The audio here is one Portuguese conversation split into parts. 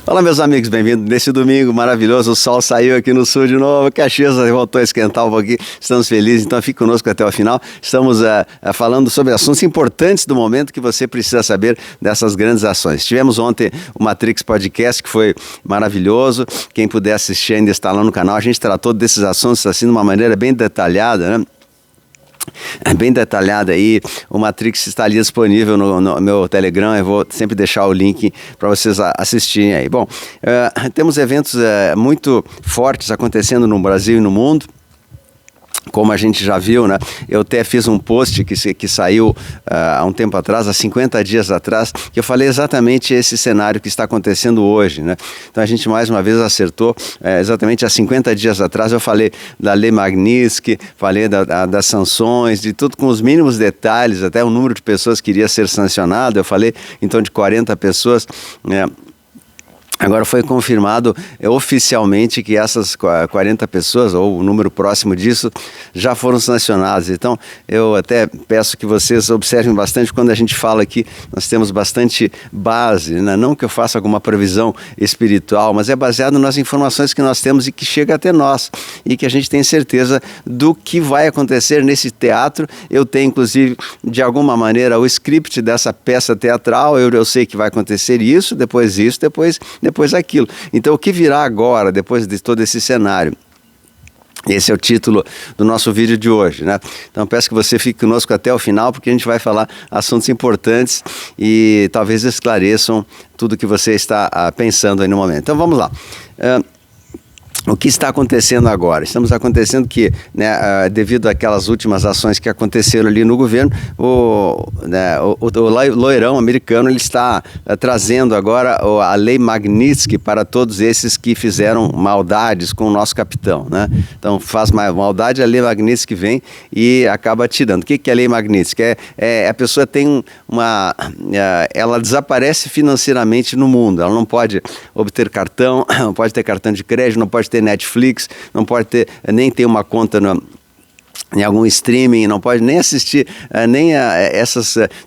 Olá, meus amigos, bem-vindos nesse domingo maravilhoso. O sol saiu aqui no sul de novo, Caxias voltou a esquentar um pouquinho. Estamos felizes, então fique conosco até o final. Estamos falando sobre assuntos importantes do momento que você precisa saber dessas grandes ações. Tivemos ontem o Matrix Podcast, que foi maravilhoso. Quem puder assistir ainda está lá no canal. A gente tratou desses assuntos assim de uma maneira bem detalhada, né? Bem detalhada aí. O Matrix está ali disponível no meu Telegram. Eu vou sempre deixar o link para vocês assistirem aí. Bom, temos eventos muito fortes acontecendo no Brasil e no mundo, como a gente já viu, né? Eu até fiz um post que saiu há um tempo atrás, há 50 dias atrás, que eu falei exatamente esse cenário que está acontecendo hoje, né? Então a gente mais uma vez acertou, exatamente há 50 dias atrás eu falei da Lei Magnitsky, falei das sanções, de tudo com os mínimos detalhes, até o número de pessoas que iria ser sancionado, eu falei então de 40 pessoas, né? Agora foi confirmado oficialmente que essas 40 pessoas, ou o número próximo disso, já foram sancionadas. Então, eu até peço que vocês observem bastante quando a gente fala aqui, nós temos bastante base, né? Não que eu faça alguma previsão espiritual, mas é baseado nas informações que nós temos e que chega até nós, e que a gente tem certeza do que vai acontecer nesse teatro. Eu tenho, inclusive, de alguma maneira, o script dessa peça teatral, eu sei que vai acontecer isso, depois aquilo. Então, o que virá agora, depois de todo esse cenário? Esse é o título do nosso vídeo de hoje, né? Então, peço que você fique conosco até o final, porque a gente vai falar assuntos importantes e talvez esclareçam tudo que você está pensando aí no momento. Então, vamos lá. O que está acontecendo agora? Estamos acontecendo que, né, devido àquelas últimas ações que aconteceram ali no governo, o loirão americano ele está trazendo agora a Lei Magnitsky para todos esses que fizeram maldades com o nosso capitão, né? Então faz maldade, a Lei Magnitsky vem e acaba tirando. O que é a Lei Magnitsky? A pessoa tem ela desaparece financeiramente no mundo, ela não pode obter cartão, não pode ter cartão de crédito, não pode ter Netflix, não pode nem ter uma conta em algum streaming, não pode nem assistir nem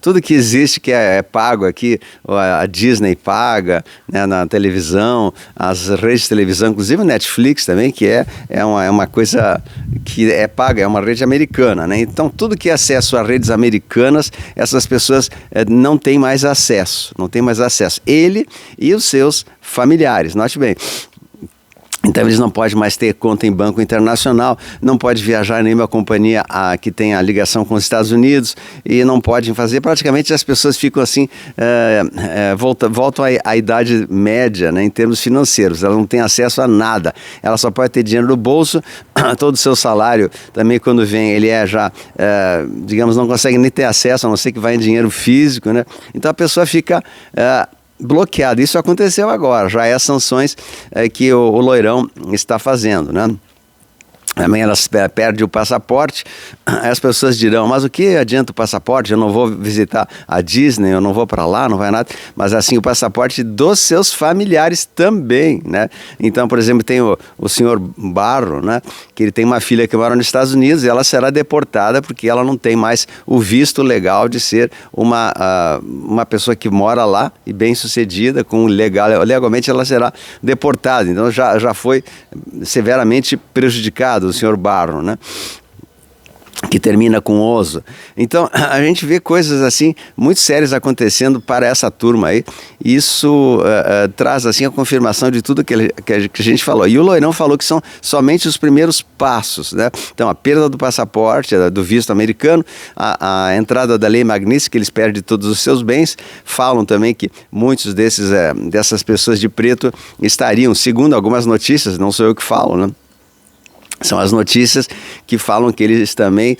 tudo que existe que é pago aqui, a Disney paga, né, na televisão, as redes de televisão, inclusive o Netflix também, que é uma coisa que é paga, é uma rede americana, né? Então tudo que é acesso a redes americanas, essas pessoas não têm mais acesso, ele e os seus familiares, note bem. Então eles não podem mais ter conta em banco internacional, não pode viajar em nenhuma companhia que tenha ligação com os Estados Unidos e não podem fazer. Praticamente as pessoas ficam assim, voltam à idade média, né, em termos financeiros. Ela não tem acesso a nada, ela só pode ter dinheiro no bolso, todo o seu salário também quando vem ele digamos, não consegue nem ter acesso, a não ser que vá em dinheiro físico, né? Então a pessoa fica bloqueado. Isso aconteceu agora, já é as sanções que o loirão está fazendo, né? Amanhã elas perdem o passaporte, as pessoas dirão, mas o que adianta o passaporte? Eu não vou visitar a Disney, eu não vou para lá, não vai nada, mas assim, o passaporte dos seus familiares também, né? Então, por exemplo, tem o senhor Barro, né? Que ele tem uma filha que mora nos Estados Unidos e ela será deportada porque ela não tem mais o visto legal de ser uma pessoa que mora lá e bem sucedida, legalmente ela será deportada, então já foi severamente prejudicado o senhor Barro, né? Que termina com oso. Então, a gente vê coisas assim, muito sérias acontecendo para essa turma aí. Isso traz assim a confirmação de tudo que a gente falou. E o loirão falou que são somente os primeiros passos, né? Então, a perda do passaporte, do visto americano, a entrada da Lei Magnitsky, que eles perdem todos os seus bens. Falam também que muitos dessas pessoas de preto estariam, segundo algumas notícias, não sou eu que falo, né? São as notícias que falam que eles também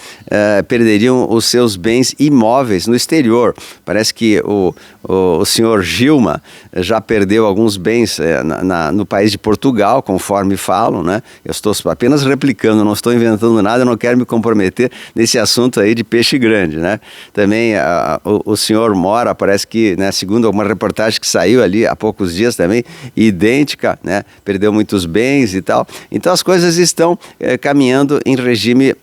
perderiam os seus bens imóveis no exterior. Parece que o senhor Gilma já perdeu alguns bens no país de Portugal, conforme falam, né? Eu estou apenas replicando, não estou inventando nada, eu não quero me comprometer nesse assunto aí de peixe grande, né? Também o senhor Mora, parece que, né, segundo alguma reportagem que saiu ali há poucos dias também, idêntica, né? Perdeu muitos bens e tal. Então as coisas estão caminhando em regime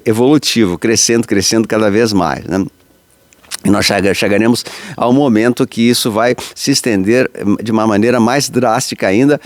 evolutivo, crescendo cada vez mais, né? E nós chegaremos ao momento que isso vai se estender de uma maneira mais drástica ainda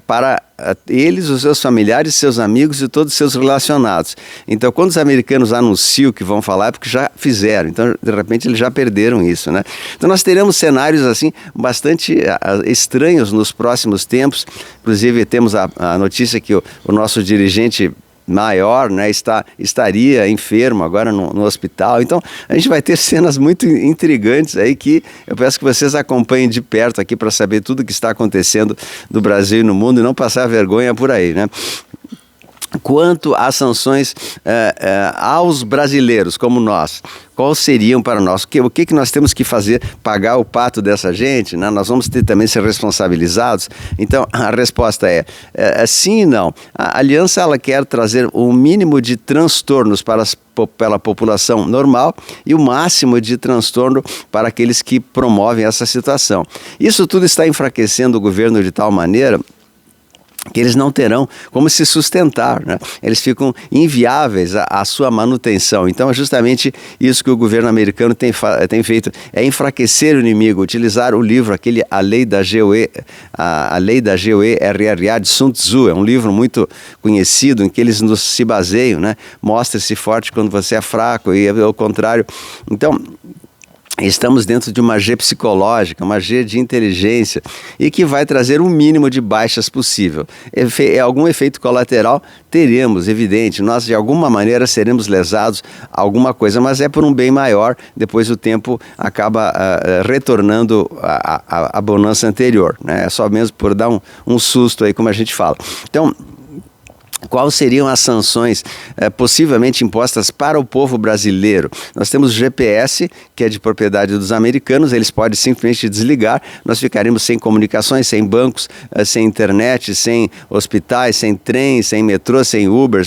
para eles, os seus familiares, seus amigos e todos os seus relacionados. Então, quando os americanos anunciam que vão falar, é porque já fizeram. Então, de repente, eles já perderam isso, né? Então, nós teremos cenários, assim, bastante estranhos nos próximos tempos. Inclusive, temos a notícia que o nosso dirigente maior, né, estaria enfermo agora no hospital. Então, a gente vai ter cenas muito intrigantes aí que eu peço que vocês acompanhem de perto aqui para saber tudo o que está acontecendo no Brasil e no mundo e não passar vergonha por aí, né? Quanto às sanções aos brasileiros como nós, quais seriam para nós? O que nós temos que fazer? Pagar o pato dessa gente? Né? Nós vamos ter também ser responsabilizados? Então, a resposta é sim e não. A aliança ela quer trazer o mínimo de transtornos pela população normal e o máximo de transtorno para aqueles que promovem essa situação. Isso tudo está enfraquecendo o governo de tal maneira que eles não terão como se sustentar, né? Eles ficam inviáveis à sua manutenção. Então é justamente isso que o governo americano tem feito, é enfraquecer o inimigo, utilizar o livro, a Lei da GOE-RRA de Sun Tzu, é um livro muito conhecido em que eles se baseiam, né? Mostra-se forte quando você é fraco e ao contrário. Então, estamos dentro de uma G psicológica, uma G de inteligência e que vai trazer o mínimo de baixas possível. Algum efeito colateral teremos, evidente, nós de alguma maneira seremos lesados alguma coisa, mas é por um bem maior, depois o tempo acaba retornando a bonança anterior, né? É só mesmo por dar um susto aí, como a gente fala. Então, quais seriam as sanções possivelmente impostas para o povo brasileiro? Nós temos o GPS, que é de propriedade dos americanos, eles podem simplesmente desligar, nós ficaremos sem comunicações, sem bancos, sem internet, sem hospitais, sem trem, sem metrô, sem Uber,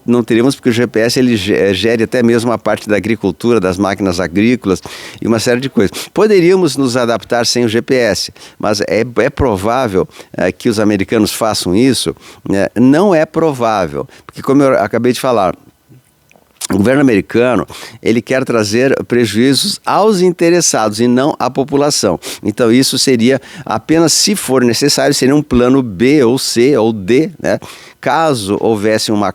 não teríamos, porque o GPS ele gere até mesmo a parte da agricultura, das máquinas agrícolas e uma série de coisas. Poderíamos nos adaptar sem o GPS, mas é provável que os americanos façam isso? Não é provável, porque como eu acabei de falar, o governo americano, ele quer trazer prejuízos aos interessados e não à população. Então isso seria apenas, se for necessário, seria um plano B ou C ou D, né? Caso houvesse uma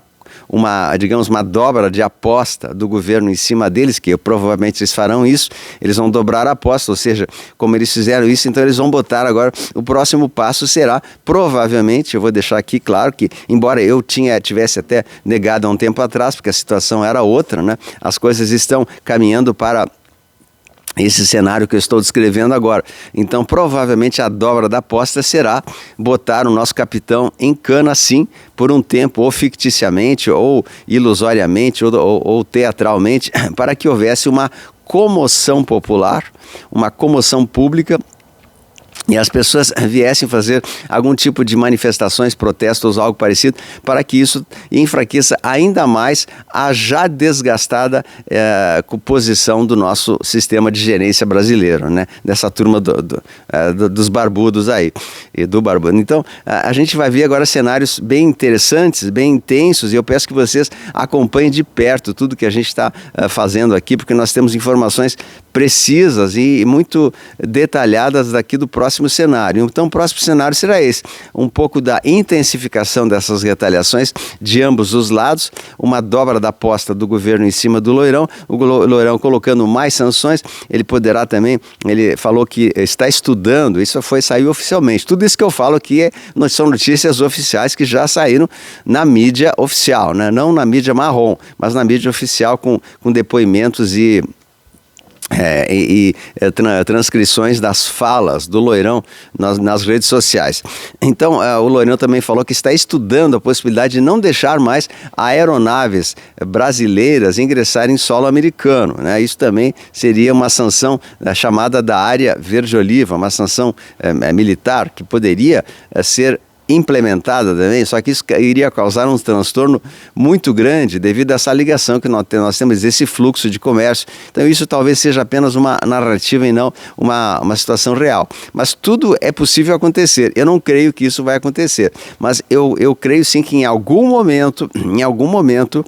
dobra de aposta do governo em cima deles, que provavelmente eles farão isso, eles vão dobrar a aposta, ou seja, como eles fizeram isso, então eles vão botar agora, o próximo passo será, provavelmente, eu vou deixar aqui claro que, embora eu tivesse até negado há um tempo atrás, porque a situação era outra, né? As coisas estão caminhando para esse cenário que eu estou descrevendo agora. Então, provavelmente a dobra da aposta será botar o nosso capitão em cana, sim, por um tempo, ou ficticiamente, ou ilusoriamente, ou teatralmente, para que houvesse uma comoção popular, uma comoção pública, e as pessoas viessem fazer algum tipo de manifestações, protestos ou algo parecido, para que isso enfraqueça ainda mais a já desgastada posição do nosso sistema de gerência brasileiro, né? Dessa turma dos barbudos aí, e do barbudo. Então, a gente vai ver agora cenários bem interessantes, bem intensos, e eu peço que vocês acompanhem de perto tudo que a gente está fazendo aqui, porque nós temos informações precisas e muito detalhadas daqui do próximo cenário. Então, o próximo cenário será esse, um pouco da intensificação dessas retaliações de ambos os lados, uma dobra da aposta do governo em cima do Loirão, o Loirão colocando mais sanções, ele poderá também, ele falou que está estudando, isso saiu oficialmente, tudo isso que eu falo aqui são notícias oficiais que já saíram na mídia oficial, né? Não na mídia marrom, mas na mídia oficial com depoimentos e transcrições das falas do Loirão nas redes sociais. Então, o Loirão também falou que está estudando a possibilidade de não deixar mais aeronaves brasileiras ingressarem em solo americano, né? Isso também seria uma sanção chamada da área verde-oliva, uma sanção militar que poderia ser implementada também, só que isso iria causar um transtorno muito grande devido a essa ligação que nós temos, esse fluxo de comércio. Então isso talvez seja apenas uma narrativa e não uma situação real. Mas tudo é possível acontecer. Eu não creio que isso vai acontecer, mas eu creio sim que em algum momento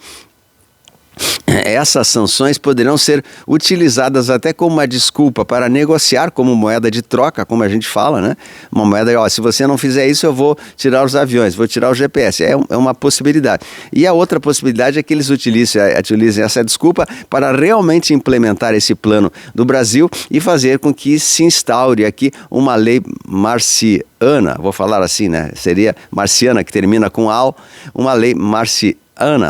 essas sanções poderão ser utilizadas até como uma desculpa para negociar como moeda de troca, como a gente fala, né? Uma moeda, ó, se você não fizer isso, eu vou tirar os aviões, vou tirar o GPS. É uma possibilidade. E a outra possibilidade é que eles utilizem essa desculpa para realmente implementar esse plano do Brasil e fazer com que se instaure aqui uma lei marciana, vou falar assim, né? Seria marciana, que termina com al, uma lei marciana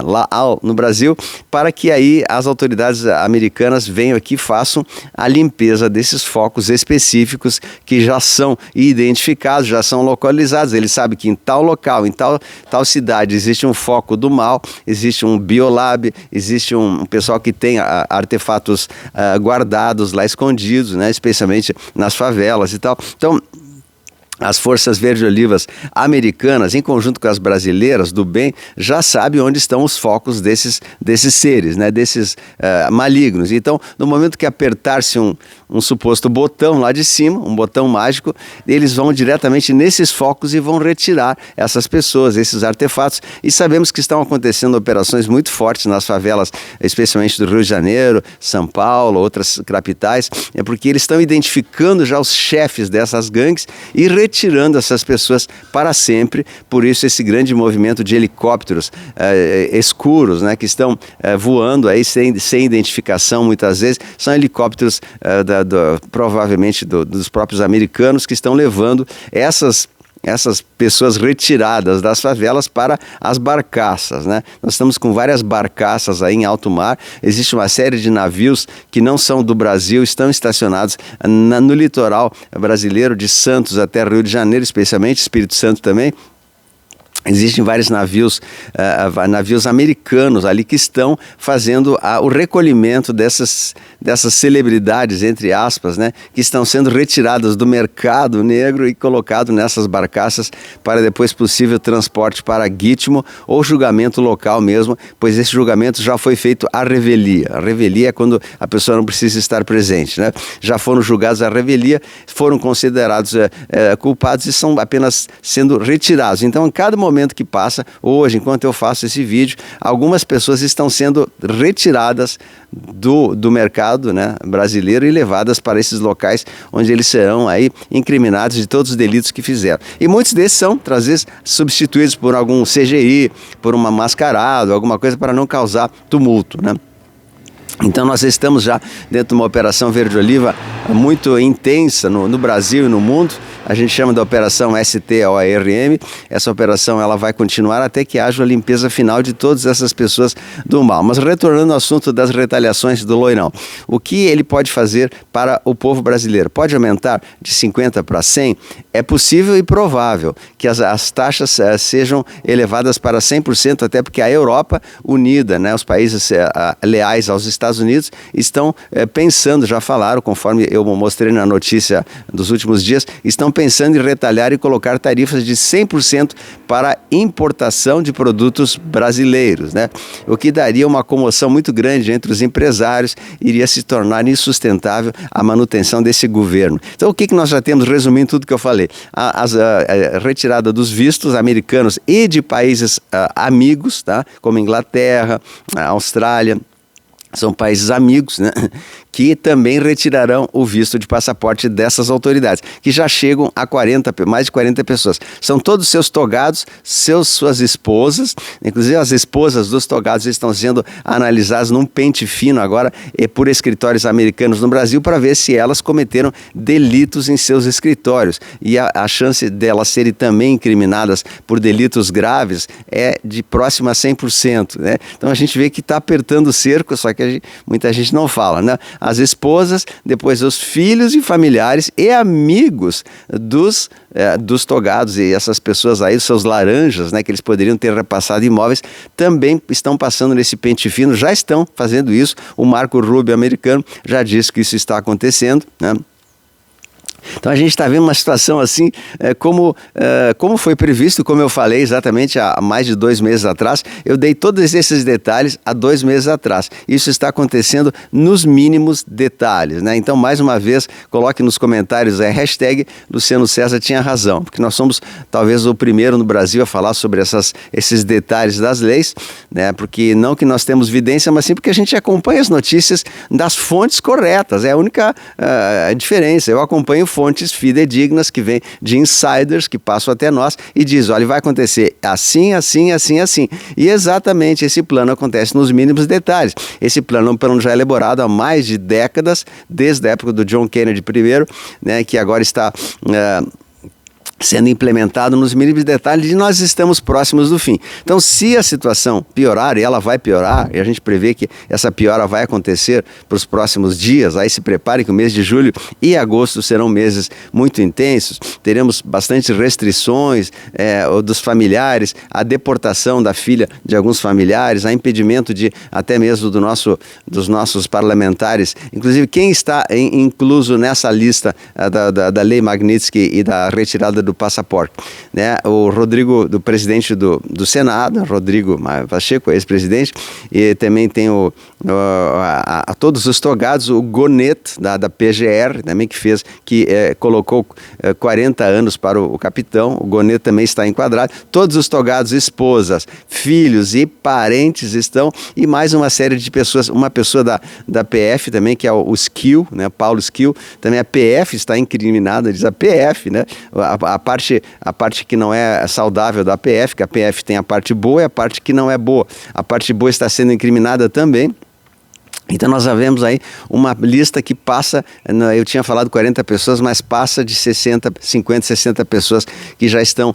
lá no Brasil, para que aí as autoridades americanas venham aqui e façam a limpeza desses focos específicos que já são identificados, já são localizados. Eles sabem que em tal local, em tal cidade existe um foco do mal, existe um biolab, existe um pessoal que tem artefatos guardados lá escondidos, né, especialmente nas favelas e tal. Então, as forças verde-olivas americanas, em conjunto com as brasileiras do bem, já sabem onde estão os focos desses seres, né, desses malignos. Então, no momento que apertar-se um suposto botão lá de cima, um botão mágico, eles vão diretamente nesses focos e vão retirar essas pessoas, esses artefatos. E sabemos que estão acontecendo operações muito fortes nas favelas, especialmente do Rio de Janeiro, São Paulo, outras capitais, porque eles estão identificando já os chefes dessas gangues e retirando essas pessoas para sempre. Por isso esse grande movimento de helicópteros escuros, né, que estão voando aí sem identificação muitas vezes, são helicópteros provavelmente dos próprios americanos que estão levando essas pessoas retiradas das favelas para as barcaças, né? Nós estamos com várias barcaças aí em alto mar, existe uma série de navios que não são do Brasil, estão estacionados no litoral brasileiro, de Santos até Rio de Janeiro, especialmente, Espírito Santo também. Existem vários navios americanos ali que estão fazendo o recolhimento dessas celebridades, entre aspas, né, que estão sendo retiradas do mercado negro e colocado nessas barcaças para depois possível transporte para Gitmo ou julgamento local mesmo, pois esse julgamento já foi feito à revelia. A revelia é quando a pessoa não precisa estar presente, né? Já foram julgados à revelia, foram considerados culpados e são apenas sendo retirados. Então, em cada momento que passa, hoje, enquanto eu faço esse vídeo, algumas pessoas estão sendo retiradas do mercado, né, brasileiro e levadas para esses locais onde eles serão aí incriminados de todos os delitos que fizeram. E muitos desses são, às vezes, substituídos por algum CGI, por uma mascarado, alguma coisa para não causar tumulto, né? Então nós estamos já dentro de uma operação verde-oliva muito intensa no Brasil e no mundo. A gente chama da operação STORM. Essa operação ela vai continuar até que haja a limpeza final de todas essas pessoas do mal. Mas retornando ao assunto das retaliações do Loirão, o que ele pode fazer para o povo brasileiro? Pode aumentar de 50 para 100? É possível e provável que as taxas sejam elevadas para 100%, até porque a Europa unida, né, os países leais aos Estados Unidos, estão pensando, já falaram, conforme eu mostrei na notícia dos últimos dias, estão pensando em retalhar e colocar tarifas de 100% para importação de produtos brasileiros, né? O que daria uma comoção muito grande entre os empresários, iria se tornar insustentável a manutenção desse governo. Então, o que nós já temos, resumindo tudo que eu falei? A retirada dos vistos americanos e de países amigos, tá? Como Inglaterra, a Austrália, são países amigos, né, que também retirarão o visto de passaporte dessas autoridades, que já chegam a mais de 40 pessoas. São todos seus togados, suas esposas, inclusive as esposas dos togados estão sendo analisadas num pente fino agora por escritórios americanos no Brasil para ver se elas cometeram delitos em seus escritórios. E a chance delas serem também incriminadas por delitos graves é de próxima a 100%, né? Então a gente vê que está apertando o cerco, só que muita gente não fala, né? As esposas, depois os filhos e familiares e amigos dos togados, e essas pessoas aí, seus laranjas, né, que eles poderiam ter repassado imóveis, também estão passando nesse pente fino, já estão fazendo isso. O Marco Rubio americano já disse que isso está acontecendo, né? Então a gente está vendo uma situação assim, como foi previsto, como eu falei exatamente há mais de 2 meses atrás, eu dei todos esses detalhes há 2 meses atrás. Isso está acontecendo nos mínimos detalhes, né? Então, mais uma vez, coloque nos comentários a hashtag Luciano César tinha razão, porque nós somos talvez o primeiro no Brasil a falar sobre esses detalhes das leis, né? Porque não que nós temos evidência, mas sim porque a gente acompanha as notícias das fontes corretas, é a única diferença. Eu acompanho fontes fidedignas que vêm de insiders que passam até nós e diz, olha, vai acontecer assim, assim, assim, assim. E exatamente esse plano acontece nos mínimos detalhes. Esse plano é um plano já elaborado há mais de décadas, desde a época do John Kennedy I, né, que agora está sendo implementado nos mínimos detalhes e nós estamos próximos do fim. Então, se a situação piorar, e ela vai piorar, e a gente prevê que essa piora vai acontecer para os próximos dias, aí se prepare que o mês de julho e agosto serão meses muito intensos, teremos bastante restrições dos familiares, a deportação da filha de alguns familiares, a impedimento de até mesmo dos nossos parlamentares, inclusive quem está incluso nessa lista da Lei Magnitsky e da retirada do passaporte, né? O Rodrigo, do presidente do Senado, Rodrigo Pacheco, ex-presidente, e também tem a todos os togados, o Gonet, da PGR, também que colocou 40 anos para o capitão, o Gonet também está enquadrado, todos os togados, esposas, filhos e parentes estão, e mais uma série de pessoas, uma pessoa da PF também, que é o Skill, né? Paulo Skill, também a PF está incriminada, diz a PF, né? A parte que não é saudável da PF, que a PF tem a parte boa e a parte que não é boa. A parte boa está sendo incriminada também. Então nós vemos aí uma lista que passa, eu tinha falado 40 pessoas, mas passa de 50, 60 pessoas que já estão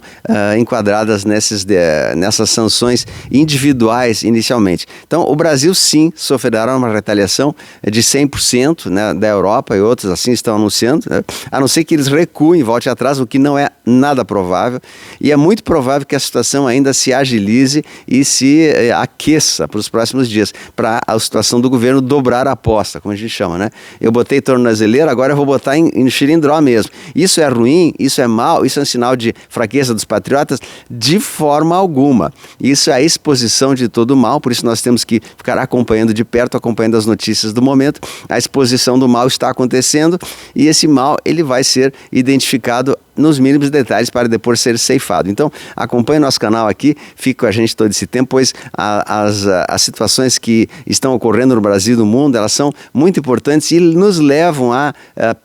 enquadradas nessas sanções individuais inicialmente. Então o Brasil sim sofrerá uma retaliação de 100%, né, da Europa e outros assim estão anunciando, né, a não ser que eles recuem, voltem atrás, o que não é nada provável, e é muito provável que a situação ainda se agilize e se aqueça para os próximos dias, para a situação do governo dobrar a aposta, como a gente chama, né? Eu botei tornozeleira, agora eu vou botar em xilindró mesmo. Isso é ruim, isso é mal, isso é um sinal de fraqueza dos patriotas? De forma alguma. Isso é a exposição de todo o mal, por isso nós temos que ficar acompanhando de perto, acompanhando as notícias do momento. A exposição do mal está acontecendo e esse mal ele vai ser identificado nos mínimos detalhes para depois ser ceifado. Então, acompanhe nosso canal aqui, fique com a gente todo esse tempo, pois as situações que estão ocorrendo no Brasil e no mundo, elas são muito importantes e nos levam a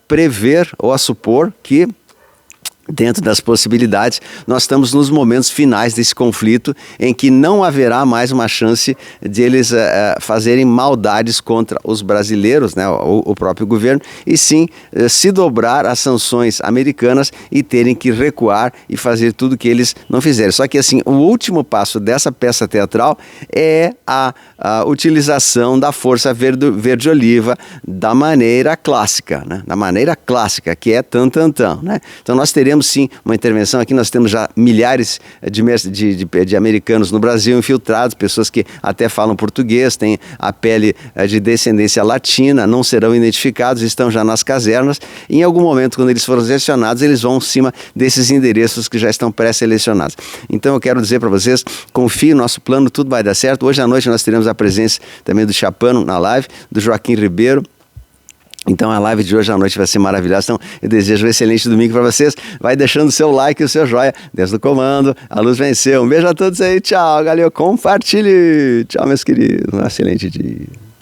prever ou a supor que, dentro das possibilidades, nós estamos nos momentos finais desse conflito em que não haverá mais uma chance de eles fazerem maldades contra os brasileiros, né, o próprio governo, e sim se dobrar às sanções americanas e terem que recuar e fazer tudo que eles não fizeram. Só que assim, o último passo dessa peça teatral é a utilização da força verde-oliva da maneira clássica, né, da maneira clássica, que é tan-tan-tan, né? Então nós teremos sim uma intervenção aqui, nós temos já milhares de americanos no Brasil infiltrados, pessoas que até falam português, têm a pele de descendência latina, não serão identificados, estão já nas casernas, e em algum momento, quando eles forem selecionados, eles vão em cima desses endereços que já estão pré-selecionados. Então eu quero dizer para vocês, confie no nosso plano, tudo vai dar certo. Hoje à noite nós teremos a presença também do Chapano na live, do Joaquim Ribeiro. Então a live de hoje à noite vai ser maravilhosa. Então eu desejo um excelente domingo para vocês. Vai deixando o seu like e o seu joia. Deus do comando, a luz venceu. Um beijo a todos aí, tchau, galera. Compartilhe. Tchau, meus queridos. Um excelente dia.